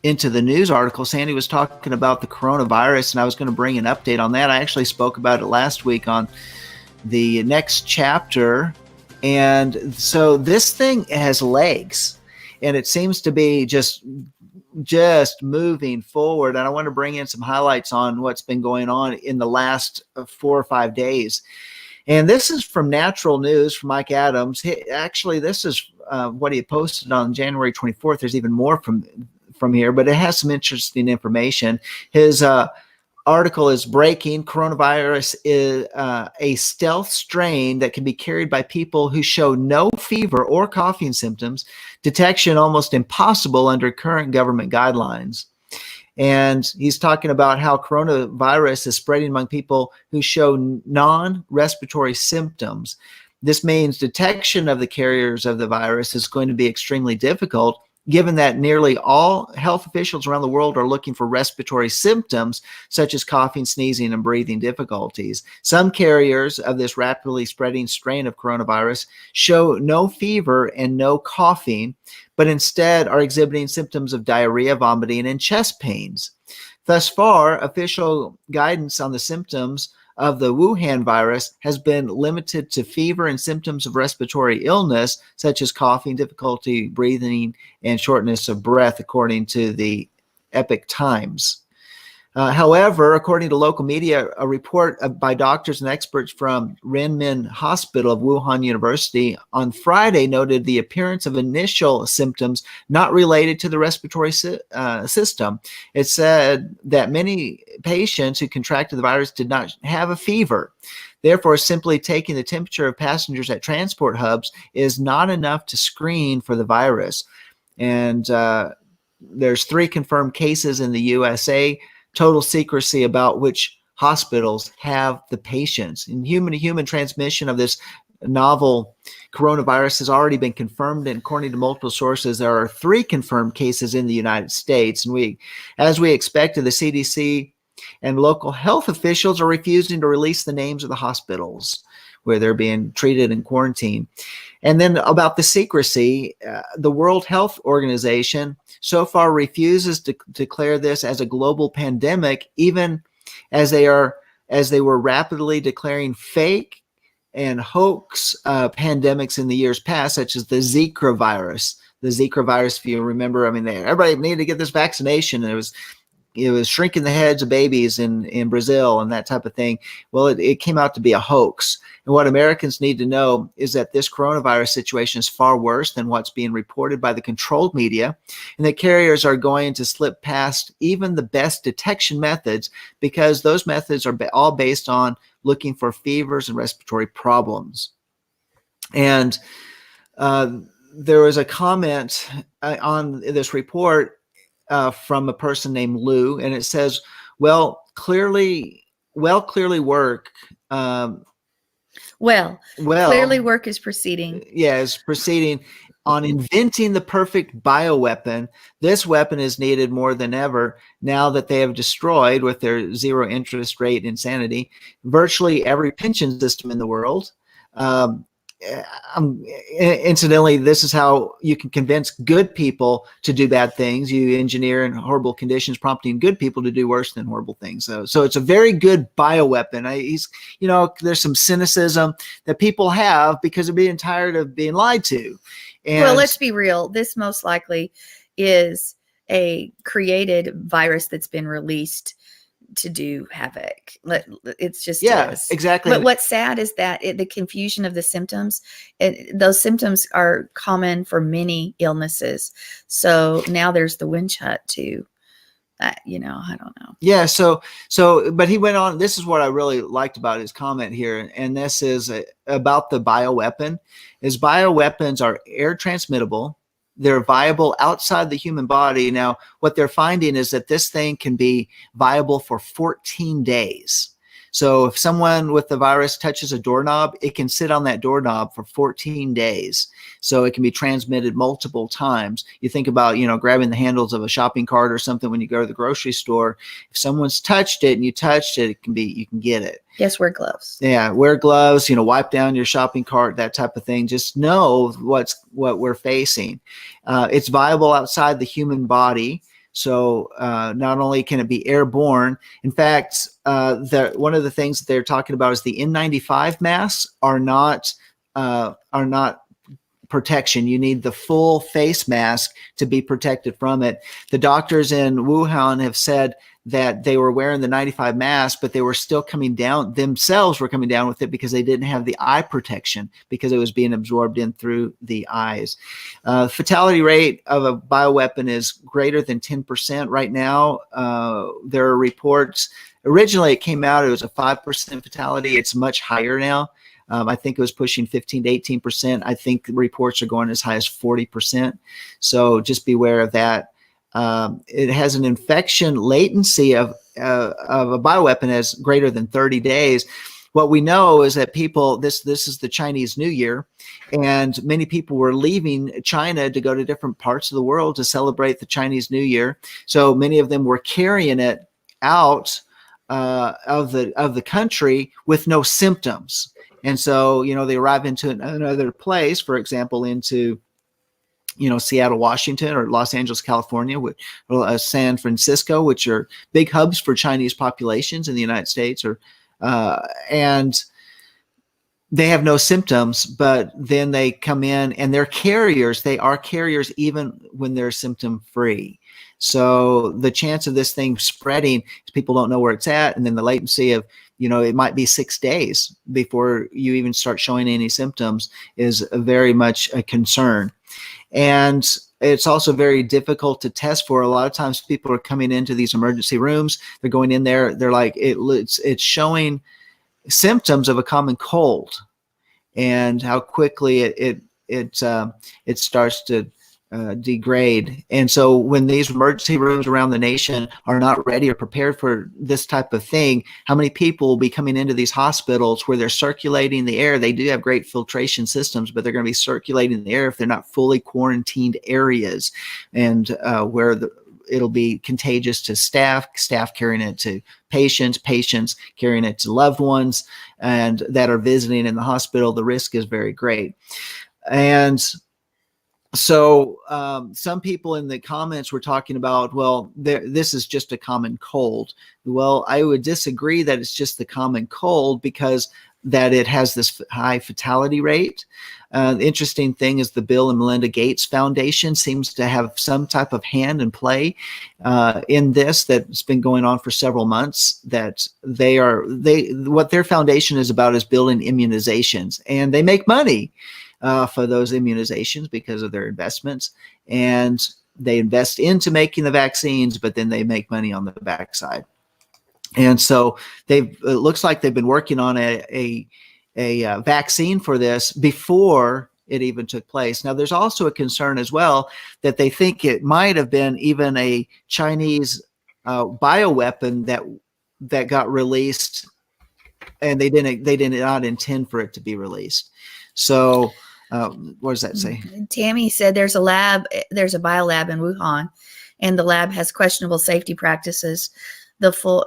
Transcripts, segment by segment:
into the news article, Sandy was talking about the coronavirus, and I was going to bring an update on that. I actually spoke about it last week on the next chapter. And so this thing has legs, and it seems to be just moving forward. And I want to bring in some highlights on what's been going on in the last 4 or 5 days. And this is from Natural News from Mike Adams. Actually, this is what he posted on January 24th. There's even more from here, but it has some interesting information. His article is breaking. Coronavirus is a stealth strain that can be carried by people who show no fever or coughing symptoms. Detection almost impossible under current government guidelines. And he's talking about how coronavirus is spreading among people who show non-respiratory symptoms. This means detection of the carriers of the virus is going to be extremely difficult, given that nearly all health officials around the world are looking for respiratory symptoms such as coughing, sneezing, and breathing difficulties. Some carriers of this rapidly spreading strain of coronavirus show no fever and no coughing, but instead are exhibiting symptoms of diarrhea, vomiting, and chest pains. Thus far, official guidance on the symptoms of the Wuhan virus has been limited to fever and symptoms of respiratory illness, such as coughing, difficulty breathing, and shortness of breath, according to the Epoch Times. However, according to local media, a report by doctors and experts from Renmin Hospital of Wuhan University on Friday noted the appearance of initial symptoms not related to the respiratory system. It said that many patients who contracted the virus did not have a fever. Therefore, simply taking the temperature of passengers at transport hubs is not enough to screen for the virus. And there's 3 confirmed cases in the USA. Total secrecy about which hospitals have the patients. And human-to-human transmission of this novel coronavirus has already been confirmed, and according to multiple sources, there are 3 confirmed cases in the United States. And as we expected, the CDC and local health officials are refusing to release the names of the hospitals where they're being treated in quarantine. And then about the secrecy, the World Health Organization so far refuses to declare this as a global pandemic, even as they were rapidly declaring fake and hoax pandemics in the years past, such as the Zika virus. The Zika virus, if you remember, I mean, everybody needed to get this vaccination, and it was shrinking the heads of babies in Brazil and that type of thing. Well, it came out to be a hoax. And what Americans need to know is that this coronavirus situation is far worse than what's being reported by the controlled media, and that carriers are going to slip past even the best detection methods, because those methods are all based on looking for fevers and respiratory problems. And there was a comment on this report from a person named Lou, and it says, clearly work is proceeding. Yeah, is proceeding on inventing the perfect bioweapon. This weapon is needed more than ever now that they have destroyed, with their zero interest rate insanity, virtually every pension system in the world. Incidentally, this is how you can convince good people to do bad things. You engineer in horrible conditions, prompting good people to do worse than horrible things. So it's a very good bioweapon. There's some cynicism that people have because of being tired of being lied to. And well, let's be real. This most likely is a created virus that's been released to do havoc. It's just is. Exactly. But what's sad is that the confusion of the symptoms. Those symptoms are common for many illnesses. So now there's the wind shut too. I don't know. Yeah. So, but he went on. This is what I really liked about his comment here, and this is about the bioweapon. Is bioweapons are air transmittable. They're viable outside the human body. Now, what they're finding is that this thing can be viable for 14 days. So if someone with the virus touches a doorknob, it can sit on that doorknob for 14 days. So it can be transmitted multiple times. You think about, grabbing the handles of a shopping cart or something when you go to the grocery store. If someone's touched it and you touched it, you can get it. Yes, wear gloves. Yeah, wear gloves, wipe down your shopping cart, that type of thing. Just know what we're facing. It's viable outside the human body So not only can it be airborne, in fact, one of the things that they're talking about is the N95 masks are not protection. You need the full face mask to be protected from it. The doctors in Wuhan have said that they were wearing the 95 mask, but they were still coming down, themselves were coming down with it because they didn't have the eye protection because it was being absorbed in through the eyes. Fatality rate of a bioweapon is greater than 10% right now. There are reports, originally it came out, it was a 5% fatality. It's much higher now. I think it was pushing 15 to 18%. I think the reports are going as high as 40%. So just beware of that. It has an infection latency of a bioweapon as greater than 30 days. What we know is that people, this is the Chinese New Year, and many people were leaving China to go to different parts of the world to celebrate the Chinese New Year. So many of them were carrying it out of the country with no symptoms. And so, they arrive into another place, for example, into, Seattle, Washington, or Los Angeles, California, or San Francisco, which are big hubs for Chinese populations in the United States, and they have no symptoms, but then they come in and they're carriers. They are carriers even when they're symptom free. So the chance of this thing spreading is people don't know where it's at. And then the latency of, it might be 6 days before you even start showing any symptoms is very much a concern. And it's also very difficult to test for. A lot of times people are coming into these emergency rooms. They're going in there. They're like, it's showing symptoms of a common cold, and how quickly it starts to degrade. And so when these emergency rooms around the nation are not ready or prepared for this type of thing, how many people will be coming into these hospitals where they're circulating the air? They do have great filtration systems, but they're going to be circulating the air if they're not fully quarantined areas, and where it'll be contagious to staff carrying it to patients carrying it to loved ones and that are visiting in the hospital. The risk is very great. And so some people in the comments were talking about, well, this is just a common cold. Well, I would disagree that it's just the common cold, because that it has this high fatality rate. The interesting thing is the Bill and Melinda Gates Foundation seems to have some type of hand and play in this that's been going on for several months. That what their foundation is about is building immunizations, and they make money for those immunizations because of their investments, and they invest into making the vaccines, but then they make money on the backside. And so it looks like they've been working on a vaccine for this before it even took place. Now, there's also a concern as well that they think it might have been even a Chinese bioweapon that got released, and they did not intend for it to be released. So what does that say? Tammy said there's a biolab in Wuhan, and the lab has questionable safety practices. The full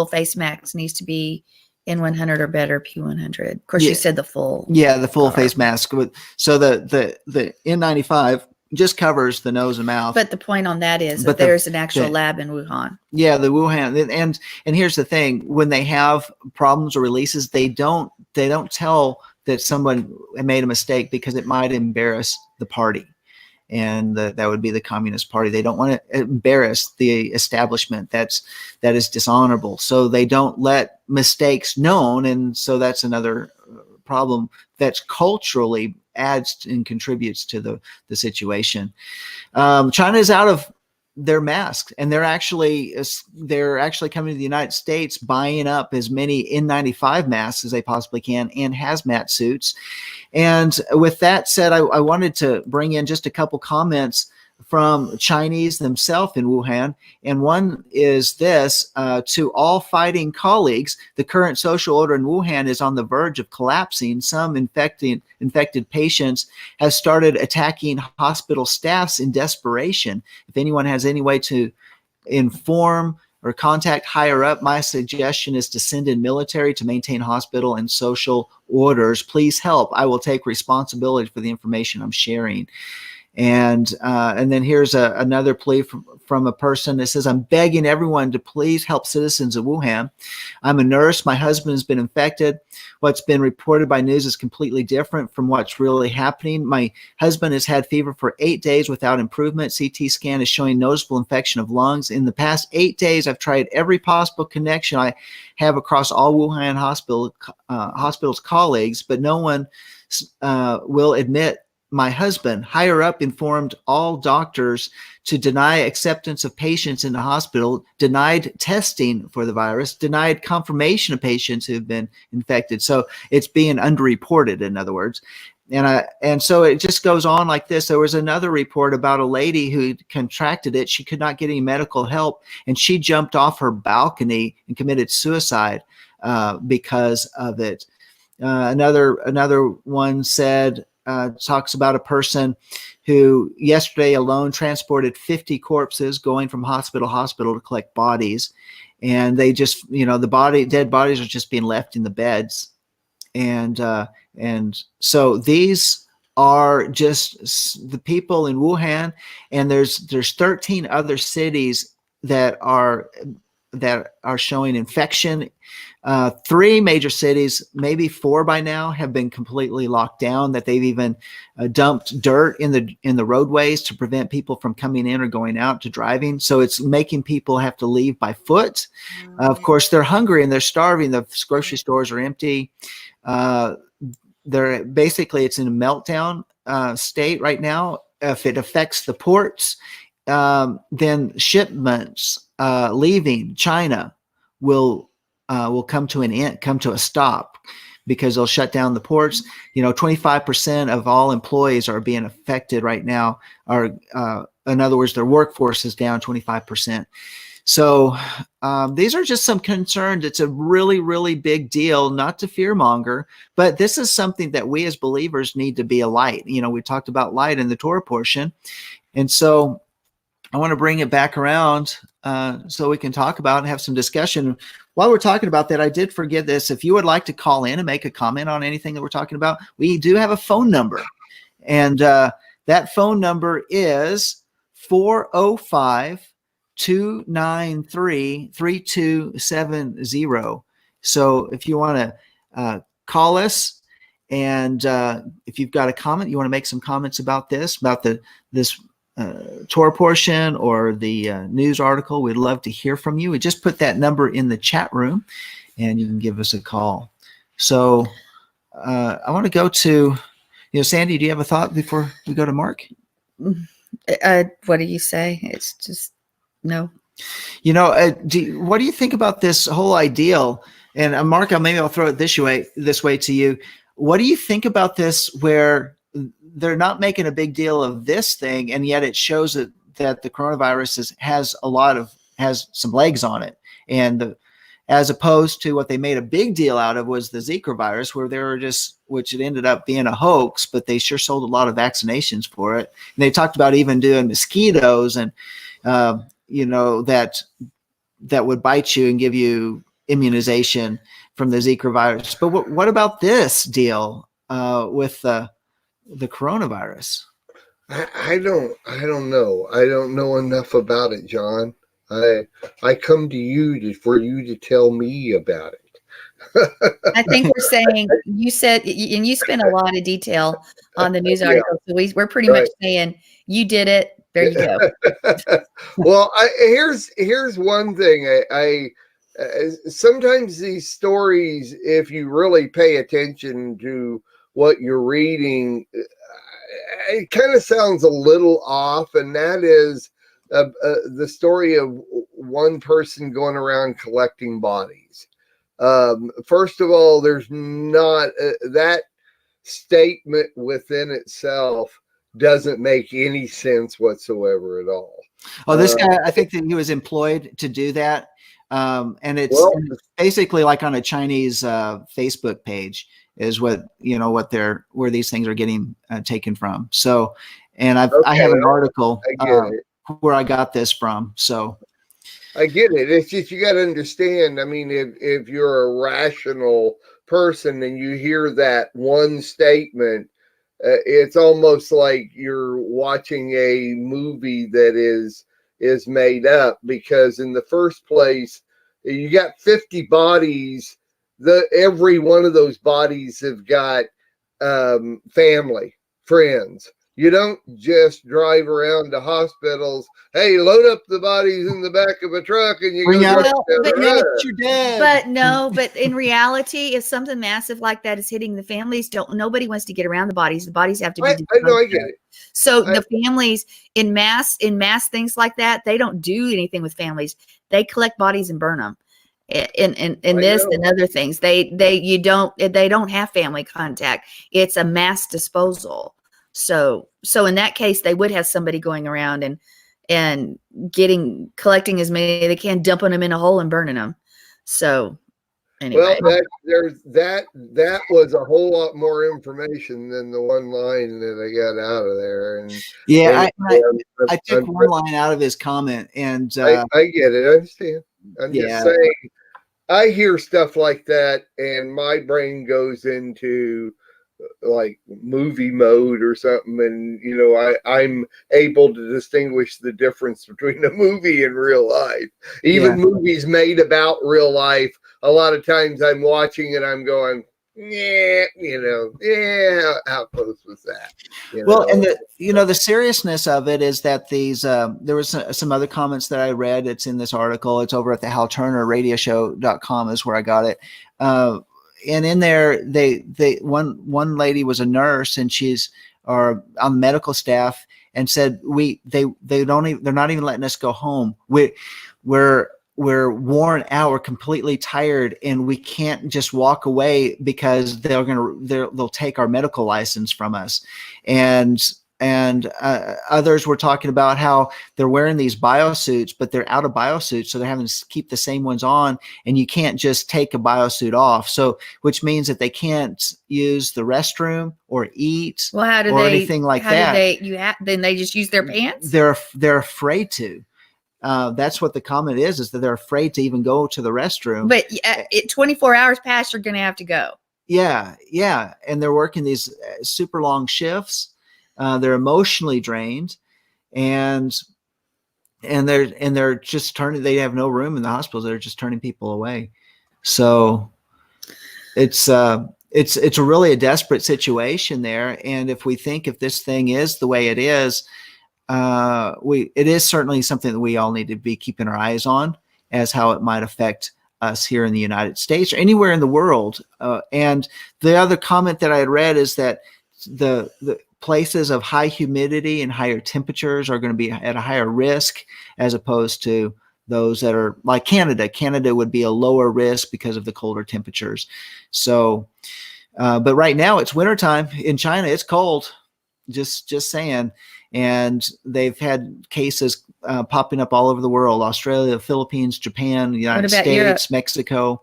face mask needs to be N100 or better, P100. Of course, you said the full. Yeah, the full face mask. So the N95 just covers the nose and mouth. But the point on that is that there's an actual lab in Wuhan. Yeah, the Wuhan. And here's the thing: when they have problems or releases, they don't tell that someone made a mistake, because it might embarrass the party. And that would be the Communist Party. They don't want to embarrass the establishment. That is dishonorable. So they don't let mistakes known. And so that's another problem that culturally adds and contributes to the situation. China is out of their masks, and they're actually coming to the United States, buying up as many N95 masks as they possibly can, and hazmat suits. And with that said, I wanted to bring in just a couple comments from Chinese themselves in Wuhan. And one is this: to all fighting colleagues, the current social order in Wuhan is on the verge of collapsing. Some infected patients have started attacking hospital staffs in desperation. If anyone has any way to inform or contact higher up, my suggestion is to send in military to maintain hospital and social orders. Please help. I will take responsibility for the information I'm sharing. And then here's another plea from a person that says, I'm begging everyone to please help citizens of Wuhan. I'm a nurse. My husband has been infected. What's been reported by news is completely different from what's really happening. My husband has had fever for 8 days without improvement. CT scan is showing noticeable infection of lungs. In the past 8 days, I've tried every possible connection I have across all Wuhan hospitals colleagues, but no one will admit my husband. Higher up informed all doctors to deny acceptance of patients in the hospital, denied testing for the virus, denied confirmation of patients who have been infected. So it's being underreported, in other words. And so it just goes on like this. There was another report about a lady who contracted it. She could not get any medical help, and she jumped off her balcony and committed suicide because of it. Another one said, talks about a person who yesterday alone transported 50 corpses going from hospital to hospital to collect bodies. And they just, dead bodies are just being left in the beds. And so these are just the people in Wuhan, and there's 13 other cities that are showing infection. 3 major cities, maybe 4 by now, have been completely locked down. That they've even dumped dirt in the roadways to prevent people from coming in or going out to driving. So it's making people have to leave by foot. Of course, they're hungry and they're starving. The grocery stores are empty. It's in a meltdown state right now. If it affects the ports, then shipments leaving China will come to an end, come to a stop, because they'll shut down the ports. 25% of all employees are being affected right now. In other words, their workforce is down 25%. So these are just some concerns. It's a really, really big deal, not to fearmonger, but this is something that we as believers need to be a light. We talked about light in the Torah portion. And so I want to bring it back around so we can talk about and have some discussion. While we're talking about that, I did forget this. If you would like to call in and make a comment on anything that we're talking about, we do have a phone number. And that phone number is 405-293-3270. So if you want to call us, and if you've got a comment, you want to make some comments about this Torah portion or the news article, we'd love to hear from you. We just put that number in the chat room, and you can give us a call. So I want to go to, Sandi, do you have a thought before we go to Mark? What do you say? It's just no. What do you think about this whole ideal? And Mark, maybe I'll throw it this way to you. What do you think about this, where they're not making a big deal of this thing, and yet it shows that the coronavirus has some legs on it, and as opposed to what they made a big deal out of was the Zika virus, where which it ended up being a hoax, but they sure sold a lot of vaccinations for it. And they talked about even doing mosquitoes and that would bite you and give you immunization from the Zika virus. But what about this deal with the coronavirus? I don't know. I don't know enough about it, John. I come to you for you to tell me about it. I think we're saying, you said, and you spent a lot of detail on the news article. So we're pretty much saying you did it. There you go. Well, here's one thing. I sometimes these stories, if you really pay attention to what you're reading, it kind of sounds a little off, and that is the story of one person going around collecting bodies. First of all, there's not that statement within itself doesn't make any sense whatsoever at all. Oh, this guy, I think that he was employed to do that. And it's basically like on a Chinese Facebook page is where these things are getting taken from. So, and I have an article where I got this from. So I get it. It's just, you got to understand. I mean, if you're a rational person and you hear that one statement, it's almost like you're watching a movie that is is made up, because in the first place, you got 50 bodies. Every one of those bodies have got family, friends. You don't just drive around to hospitals. Hey, load up the bodies in the back of a truck and you Bring go out drive down the road. You're dead. But no, but in reality, if something massive like that is hitting the families, nobody wants to get around the bodies. The bodies have to be I know, I get it. So the families in mass things like that, they don't do anything with families. They collect bodies and burn them. In this and other things, they don't have family contact. It's a mass disposal. So in that case, they would have somebody going around and collecting as many as they can, dumping them in a hole and burning them. So anyway, well, that was a whole lot more information than the one line that I got out of there. And yeah, I took one line out of his comment, and I get it. I understand. I'm just saying, I hear stuff like that, and my brain goes into like movie mode or something, and I'm able to distinguish the difference between a movie and real life. Even movies made about real life, a lot of times I'm watching and I'm going, how close was that? Well, and the seriousness of it is that these there was some other comments that I read. It's in this article. It's over at the HalTurnerRadioshow.com is where I got it. And in there, one lady was a nurse, and she's on medical staff, and said they're not even letting us go home. We're worn out, we're completely tired, and we can't just walk away because they'll take our medical license from us. And others were talking about how they're wearing these biosuits, but they're out of biosuits, so they're having to keep the same ones on, and you can't just take a biosuit off. So, which means that they can't use the restroom or eat anything like that. Then they just use their pants? They're afraid to. That's what the comment is that they're afraid to even go to the restroom. But 24 hours past, you're going to have to go. Yeah. And they're working these super long shifts. They're emotionally drained, and they're just turning. They have no room in the hospitals. They're just turning people away. So it's really a desperate situation there. And if this thing is the way it is, it is certainly something that we all need to be keeping our eyes on as how it might affect us here in the United States or anywhere in the world. And the other comment that I had read is that the places of high humidity and higher temperatures are going to be at a higher risk as opposed to those that are like Canada. Canada would be a lower risk because of the colder temperatures. So, but right now it's wintertime in China. It's cold. Just saying. And they've had cases popping up all over the world: Australia, Philippines, Japan, the United States, Europe? Mexico.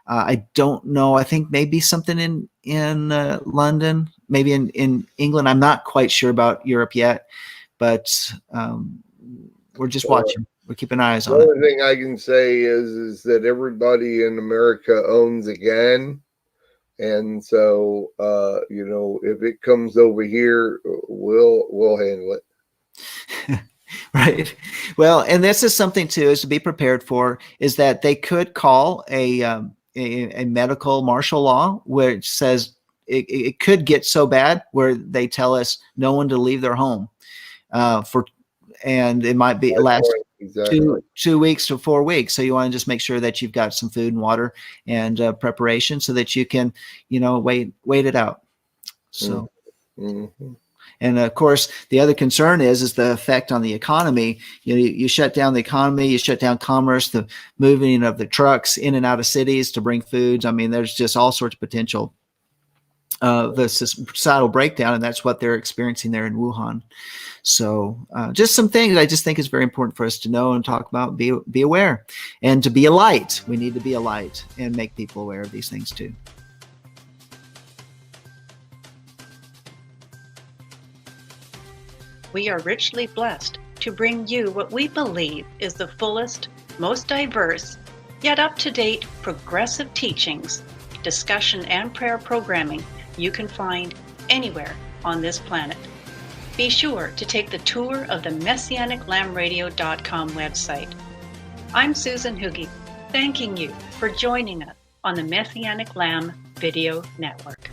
I don't know. I think maybe something in London, maybe in England. I'm not quite sure about Europe yet, but we're just watching. We're keeping eyes on it. The only thing I can say is that everybody in America owns a gun. And so, if it comes over here, we'll handle it. Right. Well, and this is something too, is to be prepared for, is that they could call a medical martial law, which says it could get so bad where they tell us no one to leave their home and it might be last exactly 2 weeks to 4 weeks. So you want to just make sure that you've got some food and water and preparation so that you can, wait it out. So, and of course, the other concern is the effect on the economy. You shut down the economy, you shut down commerce, the moving of the trucks in and out of cities to bring foods. I mean, there's just all sorts of potential. The societal breakdown, and that's what they're experiencing there in Wuhan. So just some things I just think is very important for us to know and talk about, be aware, and to be a light. We need to be a light and make people aware of these things too. We are richly blessed to bring you what we believe is the fullest, most diverse, yet up-to-date progressive teachings, discussion, and prayer programming you can find anywhere on this planet. Be sure to take the tour of the MessianicLambRadio.com website. I'm Susan Hoogie, thanking you for joining us on the Messianic Lamb Video Network.